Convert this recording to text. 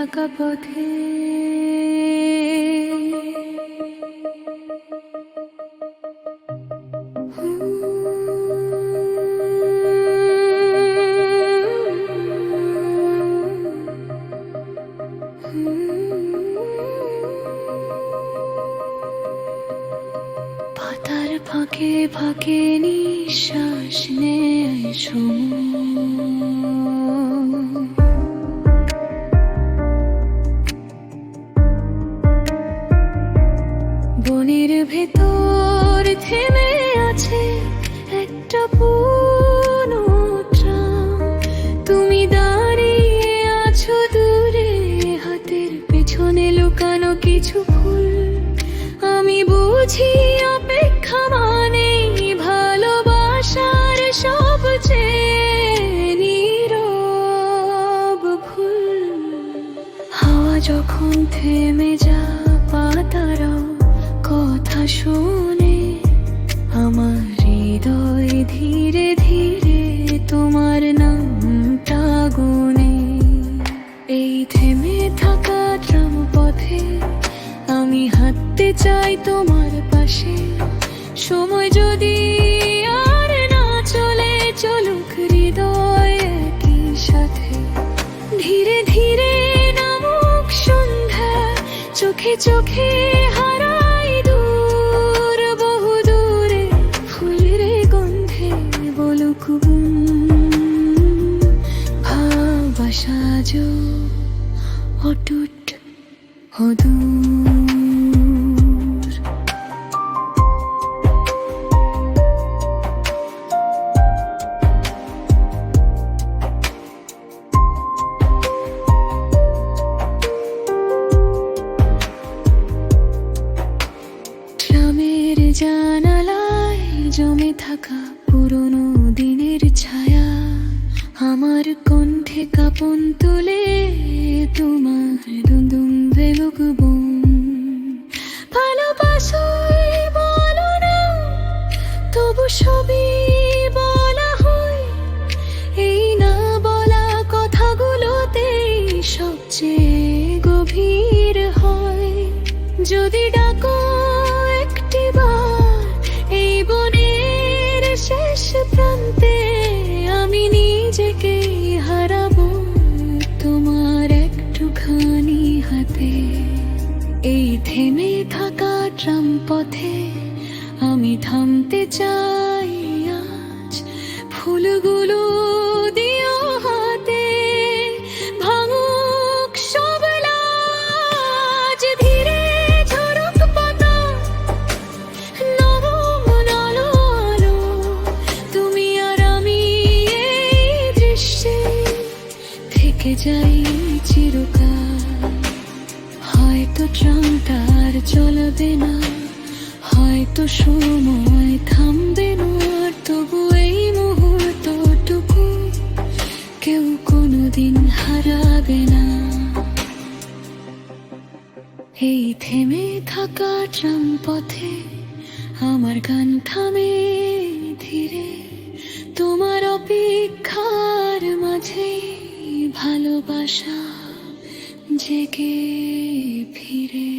থাকা পথে পাতার ফাঁকে ফাঁকে নিঃশ্বাস নেয় বনের ভেতর থেমে আছে একটা পুরনো ট্রাম। তুমি দাঁড়িয়ে আছো দূরে, হাতের পেছনে লুকানো কিছু ফুল। আমি বুঝি অপেক্ষা মানে ভালোবাসার সবচেয়ে নীরব ভুল। হাওয়া যখন থেমে যা, পাতারাও কথা শোনে, আমার হৃদয় ধীরে ধীরে তোমার নামটা গুনে। এই থেমে থাকা ট্রাম পথে আমি হাঁটতে চাই তোমার পাশে। সময় যদি আর না চলে, চলুক হৃদয় একই সাথে। ধীরে ধীরে নামুক সন্ধ্যা, চোখে চোখে হারাই দূর বহু দূরে। ফুলের গন্ধে বলুক ভালোবাসা যো অটুট অদূর। ট্রামের জানালায় জমে থাকা পুরনো দিনের ছায়া, আমার কণ্ঠে কাঁপন তুলে তোমার দুমদুম বেলুক বুম। ভালোবাসোই বলো না, তবু সবই বলা হয়। এই না বলা কথাগুলোতেই সবচেয়ে গভীর হয়। যদি ডাকো একটিবার এই বনের শেষ প্রান্তে, আমি নিজেকে হারাবো তোমার একটুখানি হাতে। এই থেমে থাকা ট্রাম পথে আমি থামতে চাই আজ। ফুলগুলো দিও হাতে, ভাঙুক সব লাজ। ধীরে ঝরুক পাতা, নরম আলো আলো। তুমি আর আমি এই দৃশ্যে থেকে যাই চিরকাল। হয়তো ট্রামটা আর চলবে না, হয়তো সময় থামবে না, তবু এই মুহূর্তটুকু কেউ কোনোদিন হারাবে না। এই থেমে থাকা ট্রাম পথে আমার গান থামে ধীরে। তোমার অপেক্ষার মাঝে ভালোবাসা জেগে ফিরে।